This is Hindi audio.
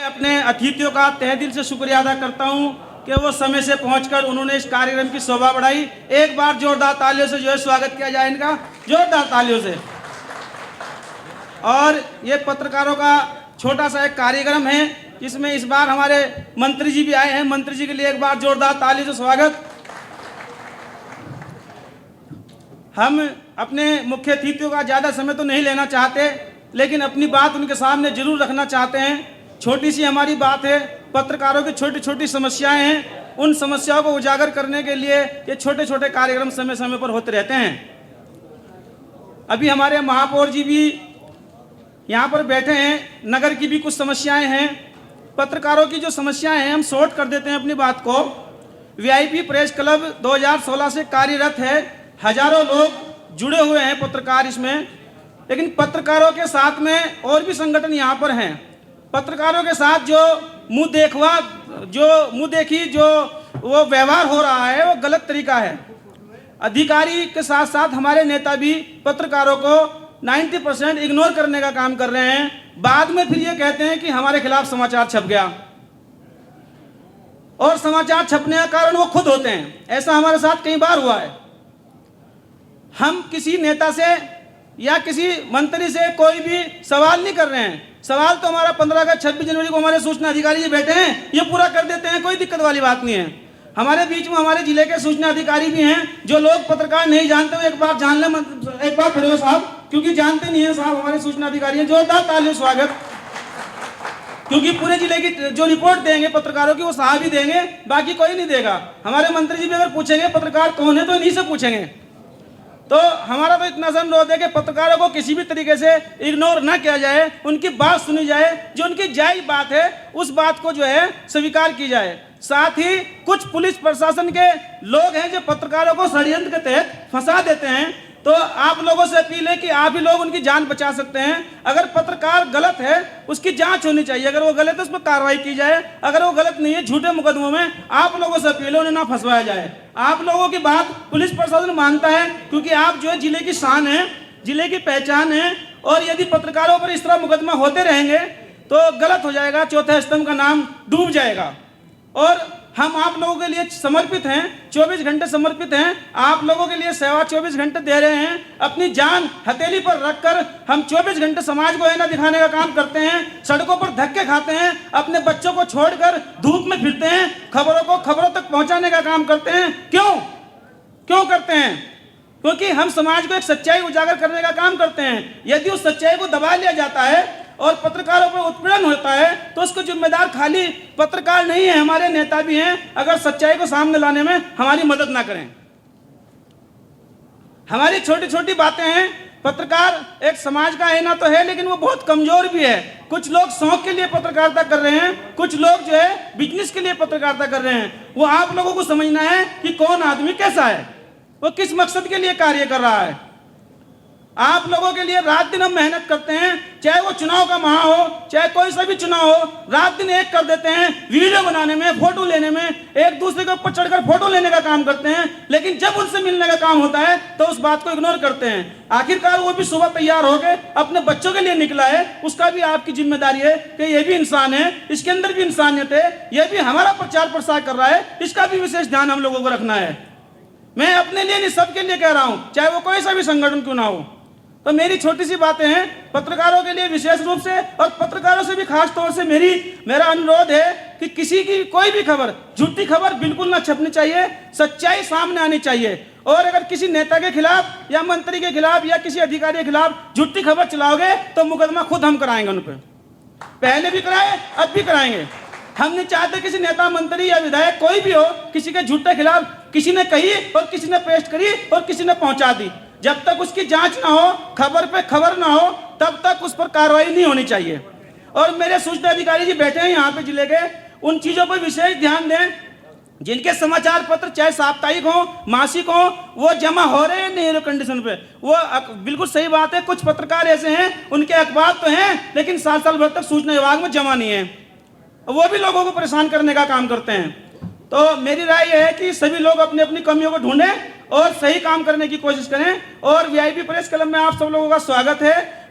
अपने अतिथियों का तहे दिल से शुक्रिया अदा करता हूं कि वो समय से पहुंचकर उन्होंने इस कार्यक्रम की शोभा बढ़ाई। एक बार जोरदार तालियों से जो है स्वागत किया जाए इनका, जोरदार तालियों से। और ये पत्रकारों का छोटा सा एक कार्यक्रम है जिसमें इस बार हमारे मंत्री जी भी आए हैं। मंत्री जी के लिए एक बार जोरदार तालियों से स्वागत। हम अपने मुख्य अतिथियों का ज़्यादा समय तो नहीं लेना चाहते, लेकिन अपनी बात उनके सामने जरूर रखना चाहते हैं। छोटी सी हमारी बात है, पत्रकारों की छोटी छोटी समस्याएं हैं, उन समस्याओं को उजागर करने के लिए ये छोटे छोटे कार्यक्रम समय समय पर होते रहते हैं। अभी हमारे महापौर जी भी यहाँ पर बैठे हैं, नगर की भी कुछ समस्याएं हैं। पत्रकारों की जो समस्याएं हैं हम शॉर्ट कर देते हैं अपनी बात को। वीआईपी प्रेस क्लब 2016 से कार्यरत है, हजारों लोग जुड़े हुए हैं पत्रकार इसमें, लेकिन पत्रकारों के साथ में और भी संगठन यहाँ पर हैं। पत्रकारों के साथ जो मुंह देखी जो वो व्यवहार हो रहा है वो गलत तरीका है। अधिकारी के साथ साथ हमारे नेता भी पत्रकारों को 90% इग्नोर करने का काम कर रहे हैं। बाद में फिर ये कहते हैं कि हमारे खिलाफ समाचार छप गया, और समाचार छपने का कारण वो खुद होते हैं। ऐसा हमारे साथ कई बार हुआ है। हम किसी नेता से या किसी मंत्री से कोई भी सवाल नहीं कर रहे हैं। सवाल तो हमारा 15 अगस्त 26 जनवरी को हमारे सूचना अधिकारी जी बैठे हैं, ये पूरा कर देते हैं, कोई दिक्कत वाली बात नहीं है। हमारे बीच में हमारे जिले के सूचना अधिकारी भी हैं, जो लोग पत्रकार नहीं जानते हुए एक बार जान ले, एक बार खड़े हो साहब, क्योंकि जानते नहीं है साहब हमारे सूचना अधिकारी हैं। जोरदार तालियों स्वागत। क्योंकि पूरे जिले की जो रिपोर्ट देंगे पत्रकारों की वो साहब ही देंगे, बाकी कोई नहीं देगा। हमारे मंत्री जी भी अगर पूछेंगे पत्रकार कौन है तो इन्हीं से पूछेंगे। तो हमारा तो इतना अनुरोध है कि पत्रकारों को किसी भी तरीके से इग्नोर ना किया जाए, उनकी बात सुनी जाए, जो उनकी जायज बात है उस बात को जो है स्वीकार की जाए। साथ ही कुछ पुलिस प्रशासन के लोग हैं जो पत्रकारों को षड्यंत्र के तहत फंसा देते हैं, तो आप लोगों से अपील है कि आप ही लोग उनकी जान बचा सकते हैं। अगर पत्रकार गलत है उसकी जांच होनी चाहिए, अगर वो गलत है उस पर कार्रवाई की जाए, अगर वो गलत नहीं है झूठे मुकदमों में आप लोगों से अपील है उन्हें ना फंसवाया जाए। आप लोगों की बात पुलिस प्रशासन मानता है, क्योंकि आप जो है जिले की शान है, जिले की पहचान है, और यदि पत्रकारों पर इस तरह मुकदमा होते रहेंगे तो गलत हो जाएगा, चौथे स्तंभ का नाम डूब जाएगा। और हम आप लोगों के लिए समर्पित हैं, 24 घंटे समर्पित हैं, आप लोगों के लिए सेवा 24 घंटे दे रहे हैं। अपनी जान हथेली पर रखकर हम 24 घंटे समाज को आईना दिखाने का काम करते हैं। सड़कों पर धक्के खाते हैं, अपने बच्चों को छोड़कर धूप में फिरते हैं, खबरों को खबरों तक पहुंचाने का काम करते हैं। क्यों करते हैं? क्योंकि हम समाज को एक सच्चाई उजागर करने का काम करते हैं। यदि उस सच्चाई को दबा लिया जाता है और पत्रकारों पर उत्पीड़न होता है तो उसको जिम्मेदार खाली पत्रकार नहीं है, हमारे नेता भी हैं, अगर सच्चाई को सामने लाने में हमारी मदद ना करें। हमारी छोटी छोटी बातें हैं। पत्रकार एक समाज का आईना तो है, लेकिन वो बहुत कमजोर भी है। कुछ लोग शौक के लिए पत्रकारिता कर रहे हैं, कुछ लोग जो है बिजनेस के लिए पत्रकारिता कर रहे हैं। वो आप लोगों को समझना है कि कौन आदमी कैसा है, वो किस मकसद के लिए कार्य कर रहा है। आप लोगों के लिए रात दिन हम मेहनत करते हैं, चाहे वो चुनाव का माह हो, चाहे कोई सा भी चुनाव हो, रात दिन एक कर देते हैं। वीडियो बनाने में, फोटो लेने में, एक दूसरे के ऊपर चढ़कर फोटो लेने का काम करते हैं, लेकिन जब उनसे मिलने का काम होता है तो उस बात को इग्नोर करते हैं। आखिरकार वो भी सुबह तैयार होकर अपने बच्चों के लिए निकला है, उसका भी आपकी जिम्मेदारी है कि ये भी इंसान है, इसके अंदर भी इंसानियत है, ये भी हमारा प्रचार प्रसार कर रहा है, इसका भी विशेष ध्यान हम लोगों को रखना है। मैं अपने लिए नहीं, सबके लिए कह रहा हूं, चाहे वो कोई सा भी संगठन क्यों ना हो। तो मेरी छोटी सी बातें हैं पत्रकारों के लिए विशेष रूप से, और पत्रकारों से भी खास तौर से मेरा अनुरोध है कि किसी की कोई भी खबर, झूठी खबर बिल्कुल ना छपनी चाहिए, सच्चाई सामने आनी चाहिए। और अगर किसी नेता के खिलाफ या मंत्री के खिलाफ या किसी अधिकारी के खिलाफ झूठी खबर चलाओगे तो मुकदमा खुद हम कराएंगे उन पर। पहले भी कराए, अब भी कराएंगे। हम नहीं चाहते किसी नेता, मंत्री या विधायक कोई भी हो, किसी के झूठे खिलाफ किसी ने कही और किसी ने पेश करी और किसी ने पहुंचा दी, जब तक उसकी जांच ना हो, खबर पे खबर ना हो, तब तक उस पर कार्रवाई नहीं होनी चाहिए। और मेरे सूचना अधिकारी जी बैठे हैं यहाँ पे जिले के, उन चीजों पर विशेष ध्यान दें। जिनके समाचार पत्र चाहे साप्ताहिक हो, मासिक हो, वो जमा हो रहे हैं नहीं कंडीशन पे, वो बिल्कुल सही बात है। कुछ पत्रकार ऐसे हैं उनके अखबार तो हैं लेकिन साल भर तक सूचना विभाग में जमा नहीं है, वो भी लोगों को परेशान करने का काम करते हैं। तो मेरी राय यह है कि सभी लोग अपनी अपनी कमियों को ढूंढें और सही काम करने की कोशिश करें। और वीआईपी प्रेस क्लब में आप सब लोगों का स्वागत है।